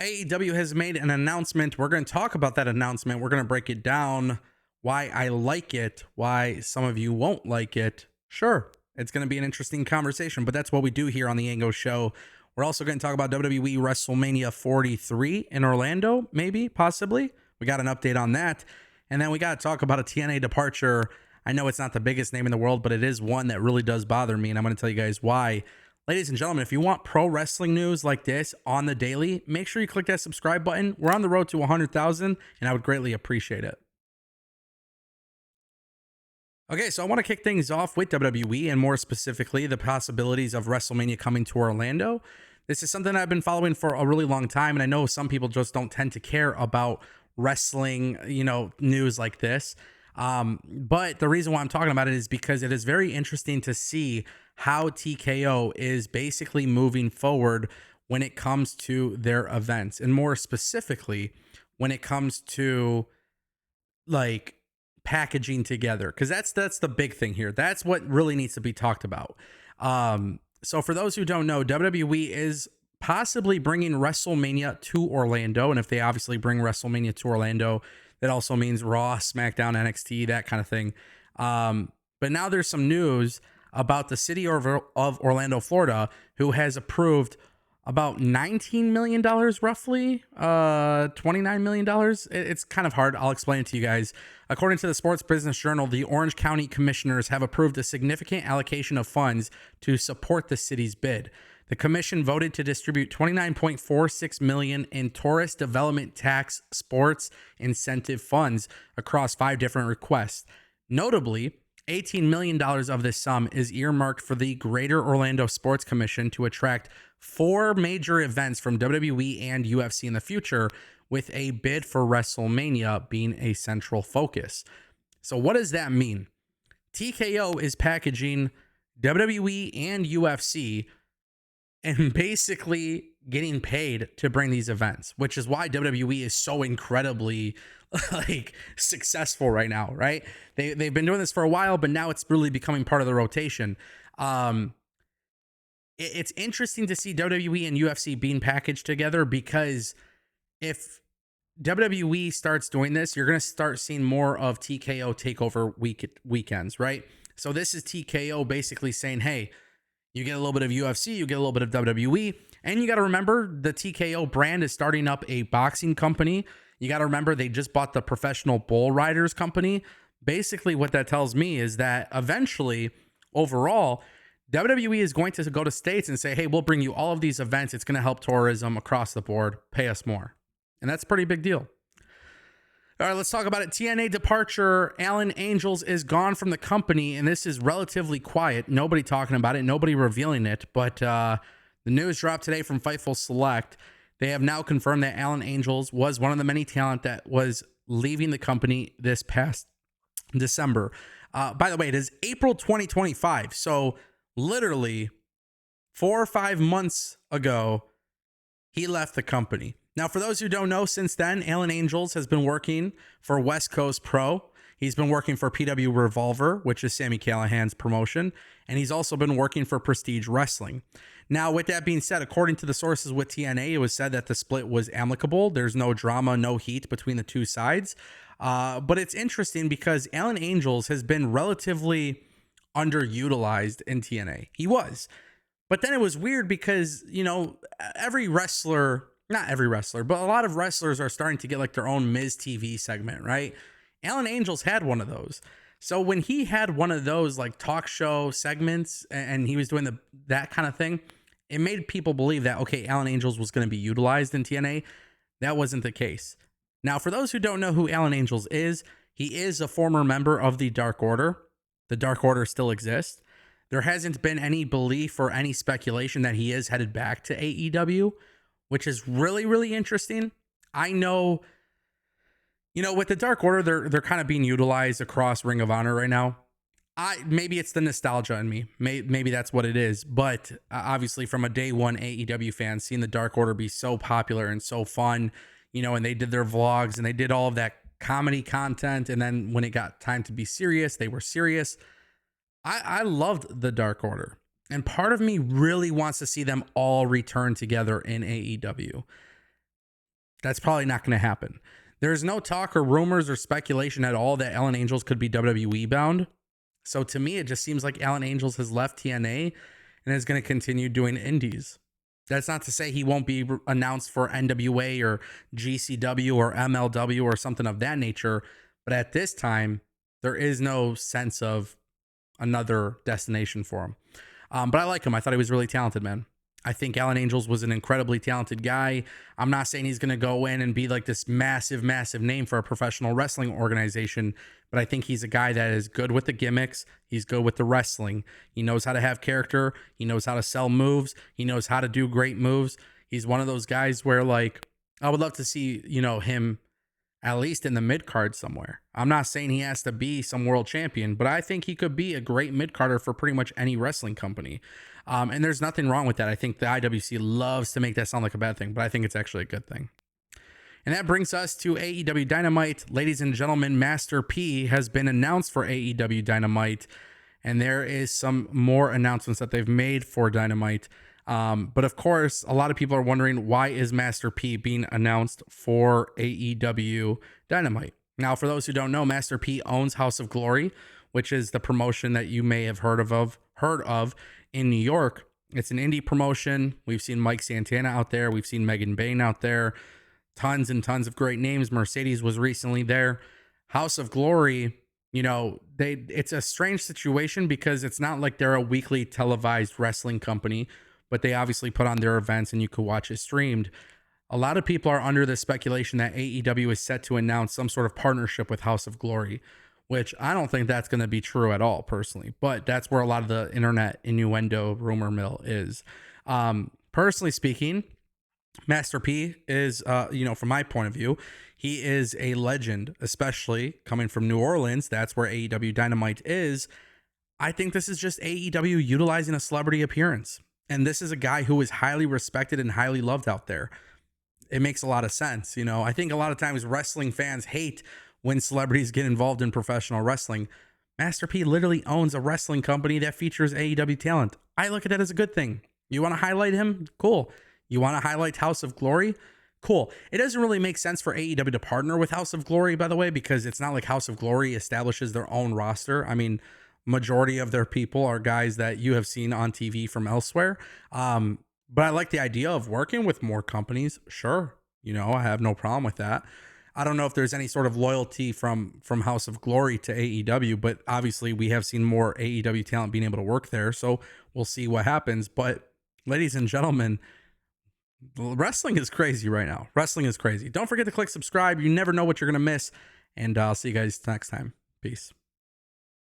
AEW has made an announcement. We're going to talk about that announcement. We're going to break it down, why I like it, why some of you won't like it. Sure, it's going to be an interesting conversation, but that's what we do here on the Ango Show. We're also going to talk about WWE WrestleMania 43 in Orlando, maybe, possibly. We got an update on that. And then we got to talk about a TNA departure. I know it's not the biggest name in the world, but it is one that really does bother me, and I'm going to tell you guys why. Ladies and gentlemen, if you want pro wrestling news like this on the daily, make sure you click that subscribe button. We're on the road to 100,000, and I would greatly appreciate it. Okay, so I want to kick things off with WWE and more specifically the possibilities of WrestleMania coming to Orlando. This is something I've been following for a really long time, and I know some people just don't tend to care about wrestling, news like this. But the reason why I'm talking about it is because it is very interesting to see how TKO is basically moving forward when it comes to their events, and more specifically when it comes to like packaging together, because that's the big thing here. That's what really needs to be talked about. So for those who don't know, WWE is possibly bringing WrestleMania to Orlando, and if they obviously bring WrestleMania to Orlando, that also means Raw, SmackDown, NXT, that kind of thing. But now there's some news about the city of Orlando, Florida, who has approved about $19 million, roughly, $29 million. It's kind of hard. I'll explain it to you guys. According to the Sports Business Journal, the Orange County commissioners have approved a significant allocation of funds to support the city's bid. The commission voted to distribute $29.46 million in tourist development tax sports incentive funds across 5 different requests. Notably, $18 million of this sum is earmarked for the Greater Orlando Sports Commission to attract 4 major events from WWE and UFC in the future, with a bid for WrestleMania being a central focus. So what does that mean? TKO is packaging WWE and UFC and basically getting paid to bring these events, which is why WWE is so incredibly successful right now, right? They've been doing this for a while, but now it's really becoming part of the rotation. It's interesting to see WWE and UFC being packaged together, because if WWE starts doing this, you're going to start seeing more of TKO takeover weekends, right? So this is TKO basically saying, hey, you get a little bit of UFC, you get a little bit of WWE, and you got to remember the TKO brand is starting up a boxing company. You got to remember they just bought the Professional Bull Riders company. Basically, what that tells me is that eventually, overall, WWE is going to go to states and say, hey, we'll bring you all of these events. It's going to help tourism across the board. Pay us more. And that's a pretty big deal. All right, let's talk about it. TNA departure. Alan Angels is gone from the company, and this is relatively quiet. Nobody talking about it, nobody revealing it. But the news dropped today from Fightful Select. They have now confirmed that Alan Angels was one of the many talent that was leaving the company this past December. By the way, it is April 2025. So literally 4 or 5 months ago, he left the company. Now, for those who don't know, since then, Alan Angels has been working for West Coast Pro. He's been working for PW Revolver, which is Sami Callihan's promotion, and he's also been working for Prestige Wrestling. Now, with that being said, according to the sources with TNA, it was said that the split was amicable. There's no drama, no heat between the two sides. But it's interesting because Alan Angels has been relatively underutilized in TNA. He was. But then it was weird because, every wrestler, not every wrestler, but a lot of wrestlers are starting to get like their own Miz TV segment, right? Alan Angels had one of those. So when he had one of those like talk show segments and he was doing that kind of thing, it made people believe that, okay, Alan Angels was going to be utilized in TNA. That wasn't the case. Now, for those who don't know who Alan Angels is, he is a former member of the Dark Order. The Dark Order still exists. There hasn't been any belief or any speculation that he is headed back to AEW, which is really, really interesting. I know, with the Dark Order, they're kind of being utilized across Ring of Honor right now. Maybe it's the nostalgia in me. Maybe that's what it is. But obviously, from a day one AEW fan, seeing the Dark Order be so popular and so fun, and they did their vlogs and they did all of that comedy content. And then when it got time to be serious, they were serious. I loved the Dark Order. And part of me really wants to see them all return together in AEW. That's probably not going to happen. There's no talk or rumors or speculation at all that Alan Angels could be WWE bound. So to me, it just seems like Alan Angels has left TNA and is going to continue doing indies. That's not to say he won't be announced for NWA or GCW or MLW or something of that nature. But at this time, there is no sense of another destination for him. But I like him. I thought he was really talented, man. I think Alan Angels was an incredibly talented guy. I'm not saying he's going to go in and be like this massive, massive name for a professional wrestling organization, but I think he's a guy that is good with the gimmicks. He's good with the wrestling. He knows how to have character. He knows how to sell moves. He knows how to do great moves. He's one of those guys where, like, I would love to see, him at least in the mid card somewhere. I'm not saying he has to be some world champion, but I think he could be a great mid carder for pretty much any wrestling company. And there's nothing wrong with that. I think the IWC loves to make that sound like a bad thing, but I think it's actually a good thing. And that brings us to AEW Dynamite. Ladies and gentlemen, Master P has been announced for AEW Dynamite, and there is some more announcements that they've made for Dynamite. But of course, a lot of people are wondering, why is Master P being announced for AEW Dynamite? Now, for those who don't know, Master P owns House of Glory, which is the promotion that you may have heard of in New York. It's an indie promotion. We've seen Mike Santana out there. We've seen Megan Bain out there. Tons and tons of great names. Mercedes was recently there. House of Glory, it's a strange situation because it's not like they're a weekly televised wrestling company, but they obviously put on their events and you could watch it streamed. A lot of people are under the speculation that AEW is set to announce some sort of partnership with House of Glory, which I don't think that's going to be true at all, personally. But that's where a lot of the internet innuendo rumor mill is. Personally speaking, Master P is, from my point of view, he is a legend, especially coming from New Orleans. That's where AEW Dynamite is. I think this is just AEW utilizing a celebrity appearance. And this is a guy who is highly respected and highly loved out there. It makes a lot of sense. I think a lot of times wrestling fans hate when celebrities get involved in professional wrestling. Master P literally owns a wrestling company that features AEW talent. I look at that as a good thing. You want to highlight him? Cool. You want to highlight House of Glory? Cool. It doesn't really make sense for AEW to partner with House of Glory, by the way, because it's not like House of Glory establishes their own roster. I mean, majority of their people are guys that you have seen on TV from elsewhere. But I like the idea of working with more companies. Sure. I have no problem with that. I don't know if there's any sort of loyalty from House of Glory to AEW, but obviously we have seen more AEW talent being able to work there. So we'll see what happens. But ladies and gentlemen, wrestling is crazy right now. Wrestling is crazy. Don't forget to click subscribe. You never know what you're going to miss. And I'll see you guys next time. Peace.